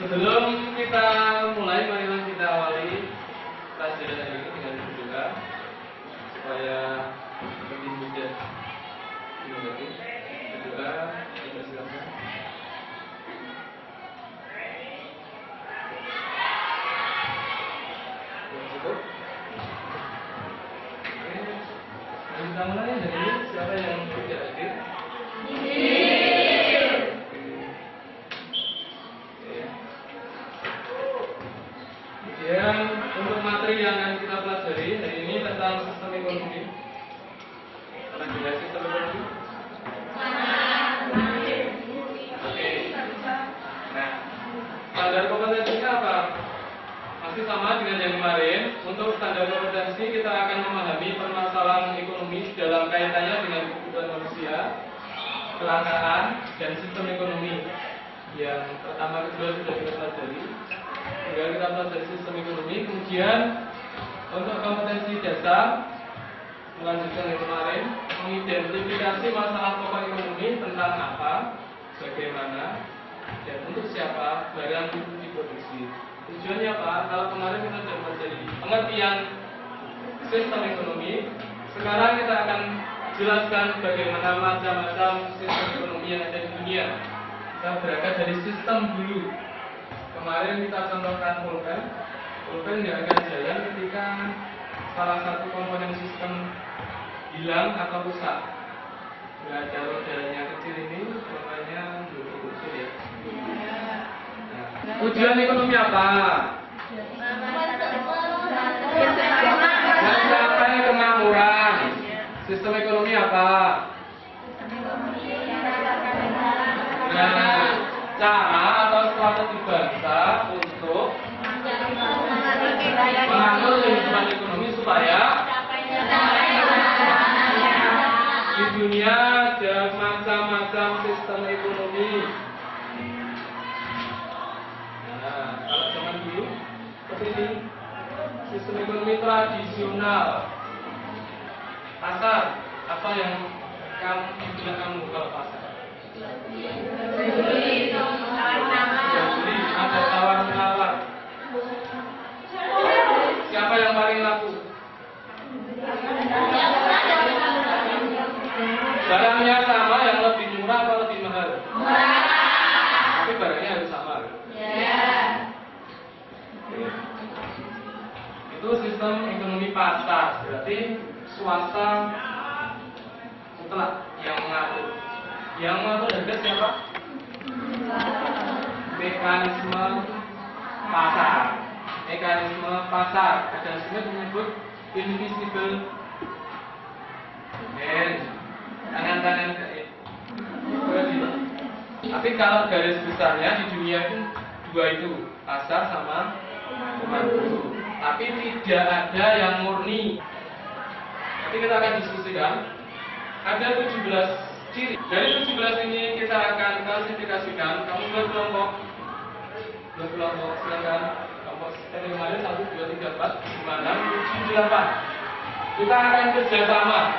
Sebelum kita mulai, marilah kita awali pelajaran hari ini dengan berdoa supaya lebih mudah dimengerti. Berdoa, kita silakan. Cukup. Oke, kita mulai dari siapa yang tidak hadir? Kemudian untuk materi yang akan kita pelajari hari ini tentang sistem ekonomi. Pernah dengar sistem ekonomi? Oke. Nah, standar kompetensinya apa? Masih sama dengan yang kemarin. Untuk standar kompetensi kita akan memahami permasalahan ekonomi dalam kaitannya dengan kebutuhan manusia, kelangkaan, dan sistem ekonomi. Yang pertama kedua sudah kita pelajari. Tinggal kita pelajari sistem ekonomi. Kemudian untuk kompetensi dasar, melanjutkan yang kemarin, mengidentifikasi masalah pokok ekonomi tentang apa, bagaimana, dan untuk siapa barang itu diproduksi. Tujuannya apa? Kalau kemarin kita sudah pelajari pengertian sistem ekonomi, sekarang kita akan jelaskan bagaimana macam-macam sistem ekonomi yang ada di dunia. Kita berangkat dari sistem dulu. Kemarin kita contohkan pulpen. Pulpen nggak akan jalan ketika salah satu komponen sistem hilang atau rusak. Nggak ada rodanya kecil ini, makanya belum kecil ya. Nah, tujuan ekonomi apa? Mencapai kemakmuran. Sistem ekonomi apa? Nah, cara atau strategi bangsa untuk mengatur lingkungan ekonomi supaya di dunia ada macam-macam sistem ekonomi. Nah, kalau zaman dulu seperti ini, sistem ekonomi tradisional. Pasar, apa yang bilang kamu kalau pasar? Ada tawar-menawar. Siapa yang paling laku? Barangnya sama, yang lebih murah atau lebih mahal? Tapi barangnya harus sama. Itu sistem ekonomi pasar. Berarti swasta mutlak yang mengatur. Yang mengatur harga siapa? Mekanisme pasar. Mekanisme pasar. Ada disebut menyebut invisible hand. Tangan-tangan gaib. Tapi kalau garis besarnya di dunia itu dua itu, pasar sama pembantu. Tapi tidak ada yang murni. Nanti kita akan diskusikan. Ada 17 ciri. Dari 17 ini kita akan klasifikasikan. Kamu berkelompok, silakan. Kelompok dari kemarin 1, 2, 3, 4, 5, 6, 7, 8. Kita akan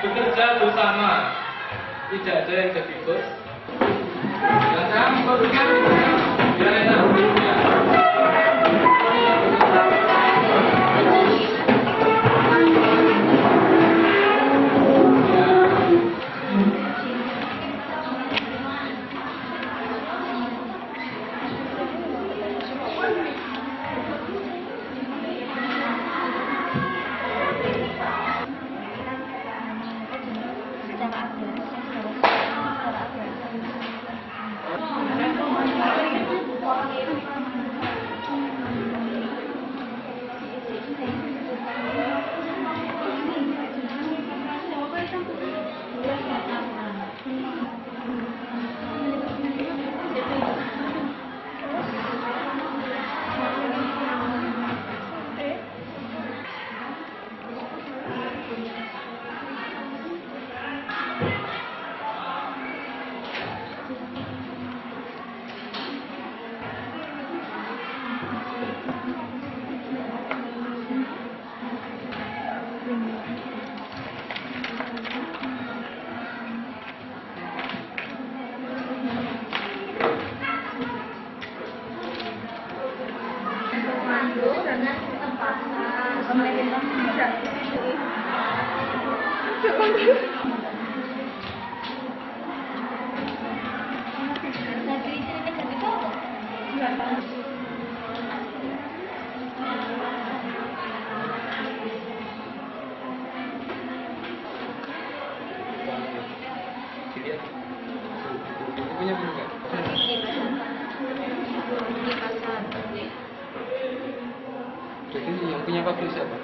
bekerja bersama. Tidak ada yang jadi bos. Silakan berikan biar enak berikutnya. dengan sistem pasar, pemerintah punya belum nggak? di pasar. Jadi yang punya pabrik siapa?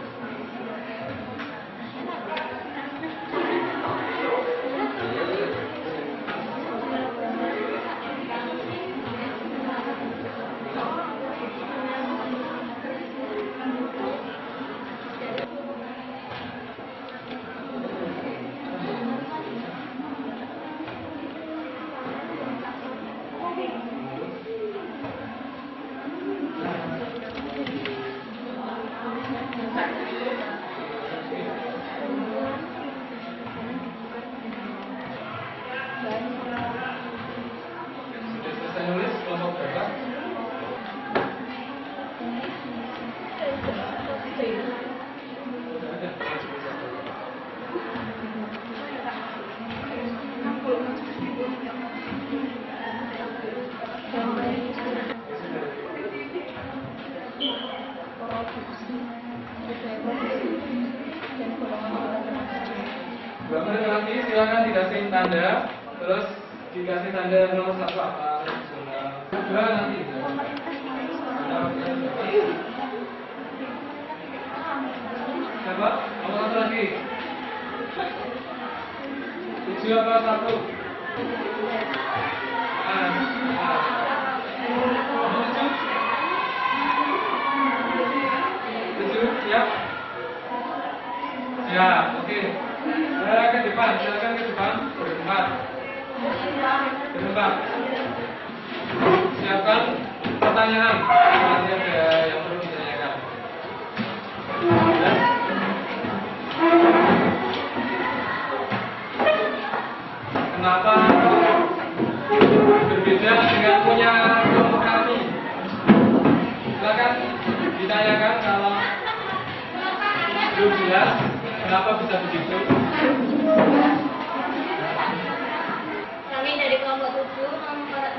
Sudah selesai nulis kelompok berapa? Sudah ada. Dua menit lagi silakan dikasih tanda, terus dikasih tanda nomor 1 apa? Dua nanti. Siapa? Nomor 1 lagi. 7 apa 1? Nomor 7. 7, siap? Ya, oke. Silakan ke depan, silakan ke depan. Berempat. Berempat. Siapkan pertanyaan. Nanti ada yang perlu ditanyakan. Ya. Kenapa berbeda dengan punya kelompok kami? Silakan ditanyakan kalau belum jelas. Kenapa bisa begitu? Kami dari kelompok 7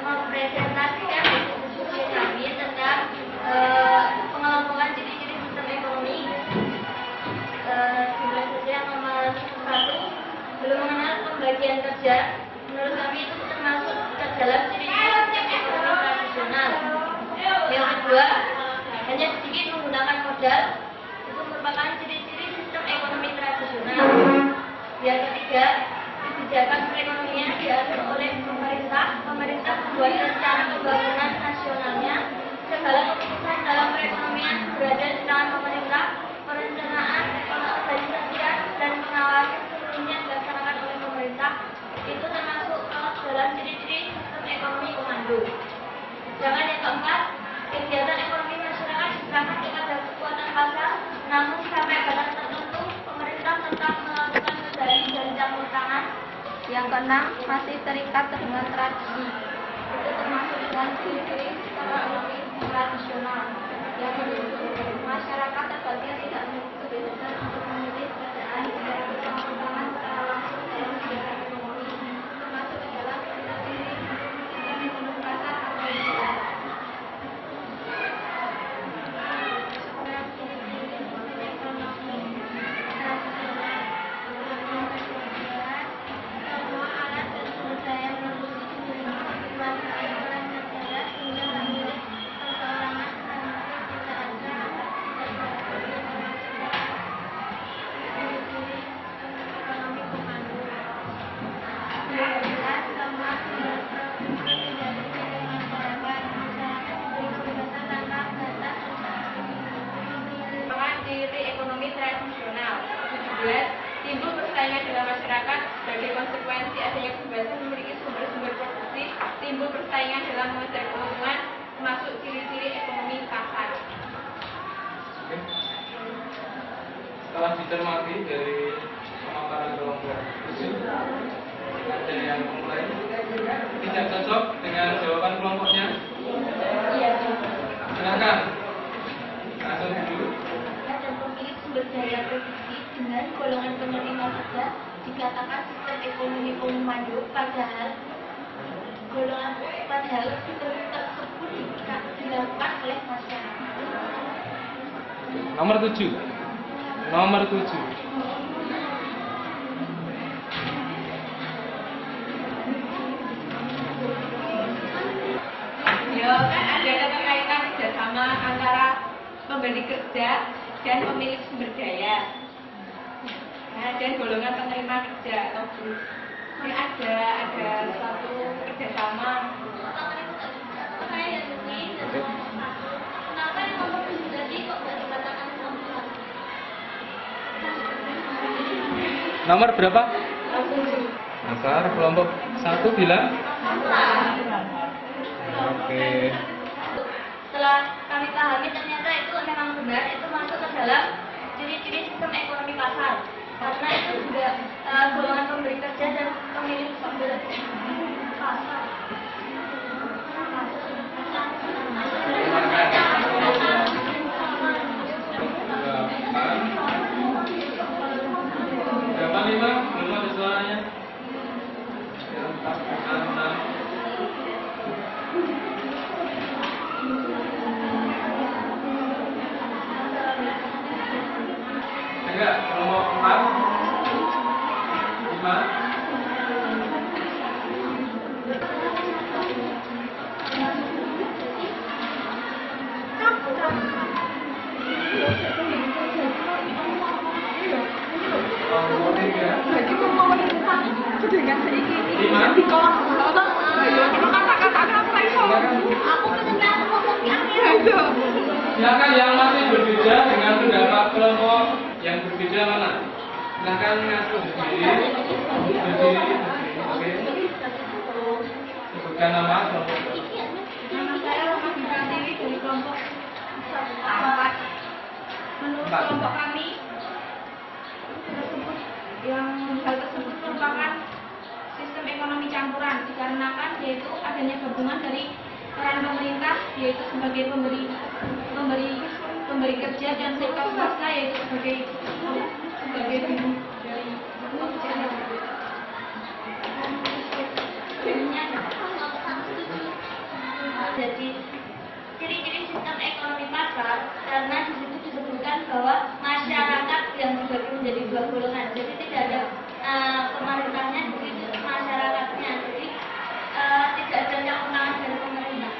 mempresentasikan diskusi kami tentang pengelompokan ciri-ciri sistem ekonomi. Jumlah saja nomor 1 belum mengenal pembagian kerja. Menurut kami itu termasuk dalam ciri-ciri sistem ekonomi tradisional. Yang kedua, hanya sedikit menggunakan modal. Itu merupakan ciri-ciri sistem ekonomi tradisional. Yang ketiga, kebijakan perekonomian diatur oleh pemerintah. Pemerintah membuat rencana pembangunan nasionalnya. Segala keputusan dalam perekonomian berada di tangan pemerintah. Perencanaan, pengorganisasian, dan pengawasan seluruhnya dilaksanakan oleh pemerintah. Itu termasuk dalam ciri-ciri sistem ekonomi komando. Jangan yang keempat, kegiatan ekonomi masyarakat diserahkan kepada kekuatan pasar, namun sampai batas tertentu pemerintah tetap melakukan dari campur tangan. Yang keenam, masih terikat dengan tradisi. Itu termasuk dengan ciri-ciri sistem ekonomi tradisional. Yang ketujuh, masyarakat terbagian tidak memiliki kebebasan untuk memilih kerajaan secara bercampur tangan secara langsung dalam kegiatan ekonomi. Termasuk dalam ciri-ciri sistem ekonomi pasar atau pasar. Ciri ekonomi tradisional. 17. Timbul persaingan dalam masyarakat sebagai konsekuensi adanya kebebasan memiliki sumber-sumber produksi. Timbul persaingan dalam mengejar keuntungan, termasuk ciri-ciri ekonomi pasar. Setelah dicermati dari pemaparan kelompok 7, ada yang memulai tidak cocok dengan jawaban kelompoknya? Iya. Silakan langsung kerja dikatakan sistem ekonomi maju, padahal sistem tersebut dilakukan oleh masyarakat. Nomor 7. Ya kan ada keterkaitan kerjasama antara pemberi kerja dan pemilik sumber daya. Nah, dan golongan penerima kerja atau buruh. Ini ada suatu kerjasama. Kenapa yang nomor 7 tadi kok nggak dikatakan kelompok? Nomor berapa? Akar kelompok 1 bilang. Oke. Setelah kami pahami ternyata itu memang benar, itu masuk ke dalam ciri-ciri sistem ekonomi pasar. Karena itu juga golongan pemberi kerja dan pemilik sumber pasar. Berapa 5? Belum ada suaranya. Enggak, kelompok 4 5. Kelompok 3 Jadi mau menentukan dengan sedikit 5. di kelas apa? Kata-kata apa itu? Aku ketika ngomong yang Silakan yang masih berbeda dengan pendapat kelompok yang berbeda mana? Silakan ngaku berdiri. Oke. Sebutkan nama kelompok. Nama saya Rahma Pratiwi dari kelompok 4. Menurut Empat. kelompok kami hal tersebut merupakan sistem ekonomi campuran dikarenakan yaitu adanya gabungan dari peran pemerintah yaitu sebagai pemberi kerja dan sektor swasta yaitu sebagai buruh dari pekerja. Jadi ciri-ciri sistem ekonomi pasar karena di situ disebutkan bahwa masyarakat yang dibagi menjadi dua golongan. Jadi tidak ada pemerintahnya, di situ masyarakatnya. Jadi tidak ada kewenangan dari pemerintah.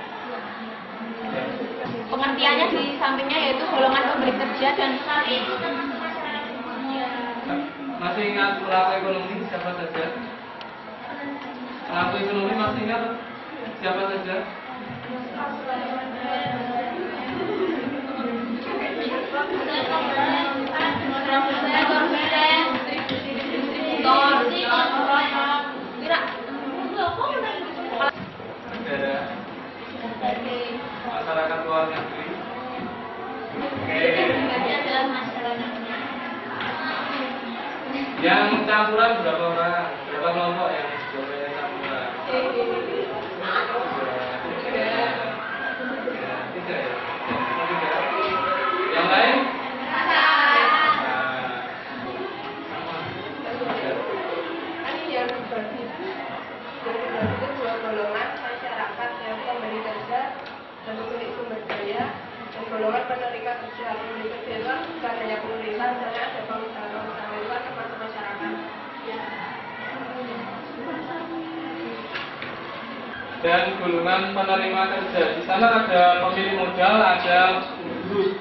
Pengertiannya di sampingnya yaitu golongan pemberi kerja dan Tapi itu termasuk masyarakat semuanya. Masih ingat pelaku ekonomi siapa saja? Pelaku ekonomi masih ingat siapa saja? Negara, masyarakat luar negeri. Oke. Ini adalah masyarakatnya. Yang campuran berapa orang? Berapa kelompok yang jawabannya campuran? Tiga ya? Yang lain? Ini yang dibagi itu dua golongan masyarakat yang pemberi kerja dan pemilik sumber daya dan golongan penerima kerja. Pemberi kerja itu bukan hanya pemerintah, misalnya ada pengusaha itu kan termasuk masyarakat. Dan golongan penerima kerja. Di sana ada pemilik modal, ada buruh.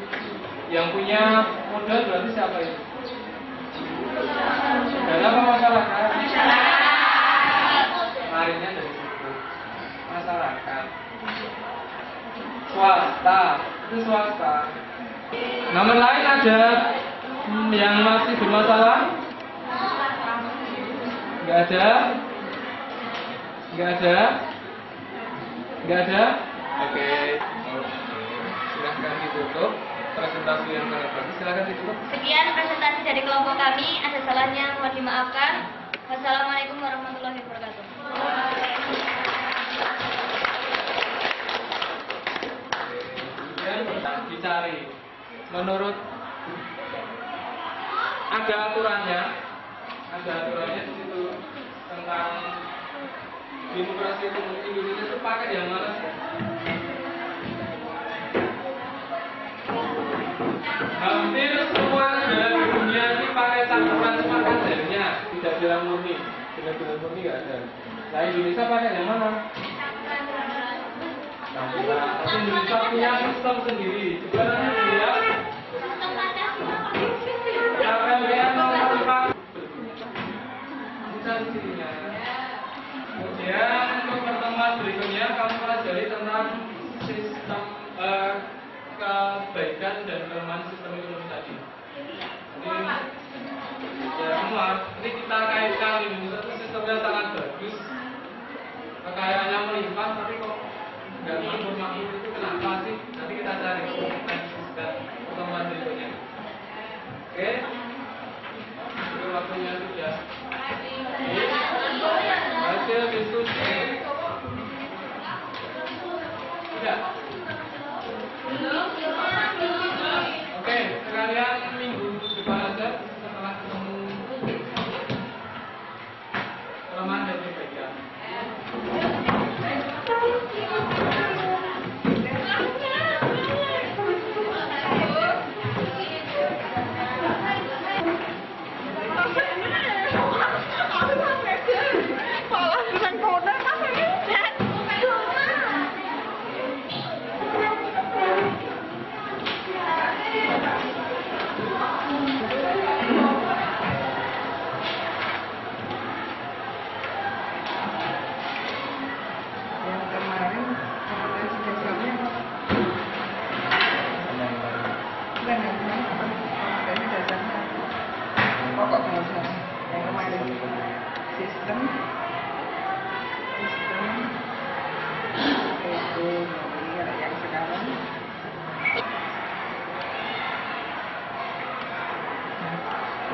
Yang punya modal berarti siapa itu? Negara apa masyarakat? Larinya dari situ. Masyarakat. Swasta. Itu swasta. Nama lain ada yang masih bermasalah? Nggak ada? Nggak ada? Nggak ada? Oke. Silahkan ditutup. Presentasi yang sangat bagus. Silahkan ditutup. Sekian presentasi dari kelompok kami. Ada salahnya mohon dimaafkan. Wassalamualaikum warahmatullahi wabarakatuh. Kemudian dicari menurut ada aturannya ada aturannya di situ tentang demokrasi ekonomi Indonesia itu pakai yang mana sih? Hampir semua negara di dunia ini pakai campuran smart card-nya, tidak bilang murni, bilang murni nggak ada. Nah Indonesia pakai yang mana? Campuran. Tapi Indonesia punya sistem sendiri. Coba nanti lihat. KPLN nomor 4. Bisa sininya. Kemudian untuk pertemuan berikutnya kamu pelajari tentang sistem kebaikan dan kelemahan sistem ekonomi tadi. Ini ya semua. Ini kita kaitkan Indonesia itu sistemnya sangat bagus, kekayaannya melimpah, tapi kok nggak makmur itu kenapa sih? Nanti kita cari dan pertemuan berikutnya. Oke, itu waktunya sudah. Hasil diskusi tidak. Oke, sekalian minggu depan aja setelah ketemu kelemahan dan kebaikan.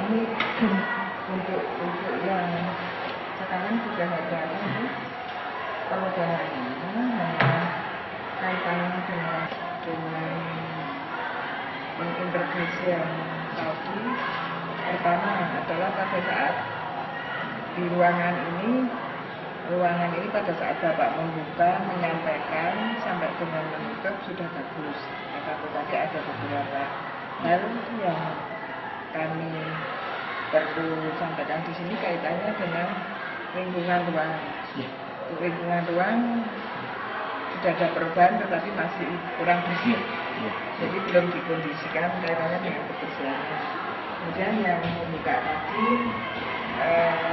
Ini untuk yang sekarang sudah ada pemegangannya kaitannya dengan pengintegrasian tadi. Pertama adalah pada saat di ruangan ini pada saat Bapak membuka, menyampaikan sampai dengan menutup sudah bagus. Tetapi tadi ada beberapa hal yang kami perlu sampaikan di sini kaitannya dengan lingkungan ruang. Lingkungan ruang sudah ada perubahan tetapi masih kurang bersih. Jadi belum dikondisikan kaitannya dengan kebersihan. Kemudian yang membuka tadi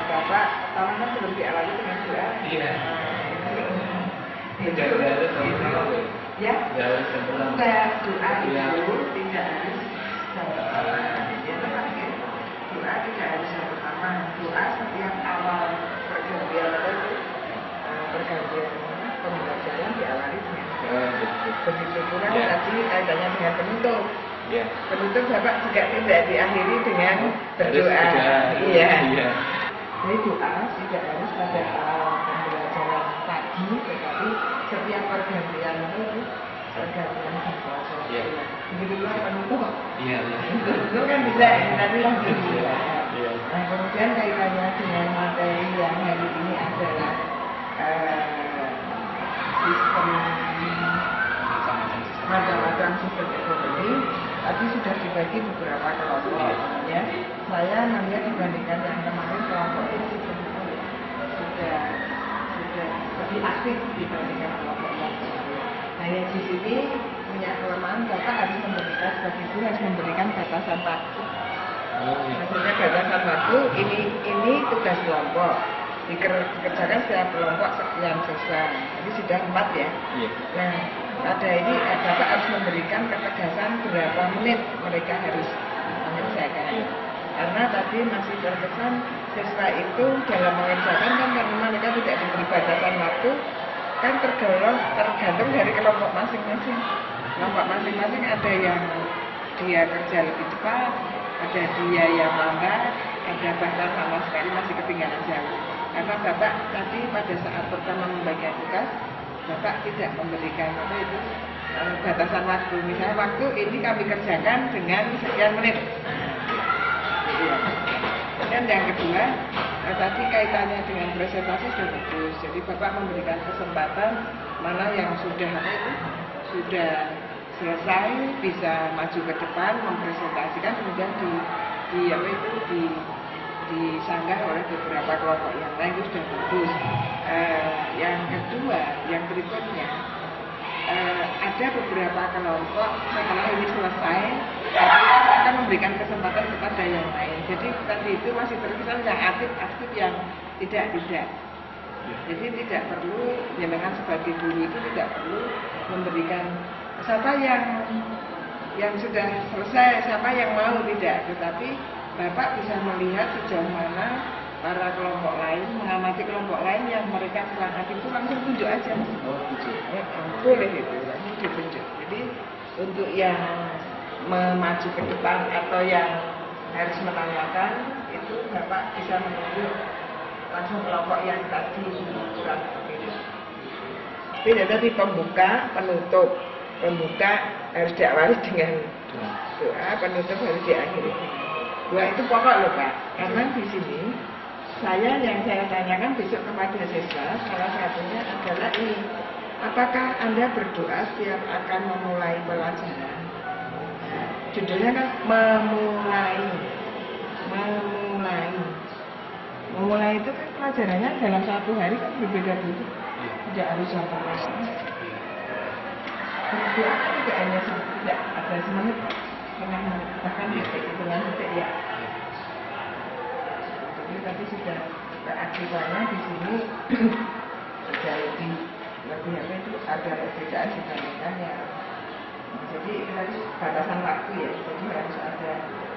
Bapak tahunan belum diawali dengan doa. Iya. Itu ya. Enggak doa itu tidak harus doa tidak harus yang pertama. Doa setiap awal pergantian pembelajaran diawali dengan doa. Begitu pula tadi kaitannya dengan penutup. Ya. Penutup Bapak juga tidak diakhiri dengan berdoa. Iya. Jadi doa tidak harus pada awal pembelajaran tadi, tetapi setiap pergantian itu pergantian bahasa. Iya. Begitu pula penutup. Iya. Itu kan bisa nanti langsung Iya. Nah kemudian kaitannya dengan materi yang hari ini adalah sistem macam-macam sistem ekonomi. Tadi sudah dibagi beberapa kelompok, ya. Saya melihat dibandingkan yang kemarin kelompok ini sudah lebih aktif dibandingkan kelompok yang kemarin. Nah yang di sini punya kelemahan, Bapak harus memberikan sebagai guru harus memberikan batasan waktu. Maksudnya batasan waktu ini tugas kelompok dikerjakan secara kelompok sekian siswa. Jadi sudah 4 ya. Nah pada ini Bapak harus memberikan ketegasan berapa menit mereka harus mengerjakan. Karena tadi masih terkesan siswa itu dalam mengerjakan kan karena mereka tidak diberi batasan waktu kan tergantung dari kelompok masing-masing. Kelompok masing-masing ada yang dia kerja lebih cepat, ada dia yang lambat, ada bahkan sama sekali masih ketinggalan jauh. Karena Bapak tadi pada saat pertama membagikan tugas, Bapak tidak memberikan batasan waktu. Misalnya waktu ini kami kerjakan dengan sekian menit. Kemudian yang kedua, tadi kaitannya dengan presentasi sudah bagus. Jadi Bapak memberikan kesempatan mana yang sudah sudah selesai bisa maju ke depan mempresentasikan, kemudian disanggah oleh beberapa kelompok yang lain, itu sudah bagus. Yang kedua, yang berikutnya, ada beberapa kelompok setelah ini selesai tapi akan memberikan kesempatan kepada yang lain. Jadi tadi itu masih terkesan yang aktif yang tidak. Jadi tidak perlu, jenengan sebagai guru itu tidak perlu memberikan siapa yang sudah selesai, siapa yang mau, tidak. Tetapi Bapak bisa melihat sejauh mana para kelompok lain, mengamati kelompok lain yang mereka kurang aktif itu langsung tunjuk aja. Boleh itu, langsung ditunjuk. Jadi untuk yang maju ke depan atau yang harus menanyakan itu Bapak bisa menunjuk langsung kelompok yang tadi kurang aktif. Tapi tadi pembuka, penutup. Pembuka harus diawali dengan doa, penutup harus diakhiri. Doa itu pokok loh Pak, karena di sini yang saya tanyakan besok kepada siswa salah satunya adalah ini, apakah Anda berdoa setiap akan memulai pelajaran? Judulnya kan memulai itu kan pelajarannya dalam satu hari kan berbeda-beda, tidak harus satu hari. Berdoa kan tidak hanya tidak ada semenit, setengah menit, bahkan hitungan detik ya. Jadi tadi sudah keaktifannya di sini sudah lebih apa itu ada perbedaan dibandingkan ya. Jadi tadi batasan waktu ya, jadi harus ada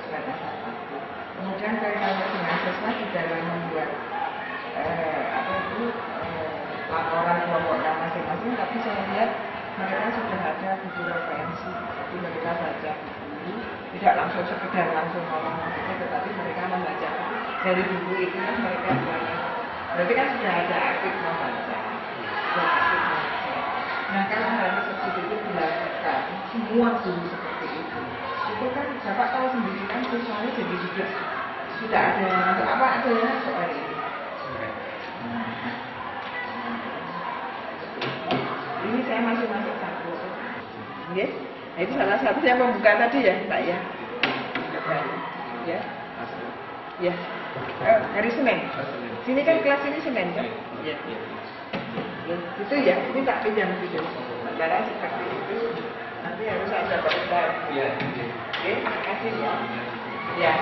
batasan waktu. Kemudian kaitannya dengan siswa di dalam membuat laporan kelompoknya masing-masing, tapi saya lihat mereka sudah ada buku referensi, jadi mereka baca buku, tidak langsung sekedar langsung ngomong saja, tetapi mereka membaca dari buku itu kan mereka berarti kan sudah ada aktif membaca. Nah kalau hal seperti itu dilakukan semua guru seperti itu kan Bapak tahu sendiri kan siswanya jadi sudah ada yang masuk apa ada yang masuk hari ini. Ini saya masih masuk satu. Ya, nah, itu salah satu yang membuka tadi ya, Pak ya. Ya. Ya. Hari Senin. Sini kan kelas ini Senin kan? Iya. Ya, itu ya, ini tak pinjam gitu. Sementara seperti itu nanti harus ada komentar. Iya. Oke, terima kasih ya. Ya.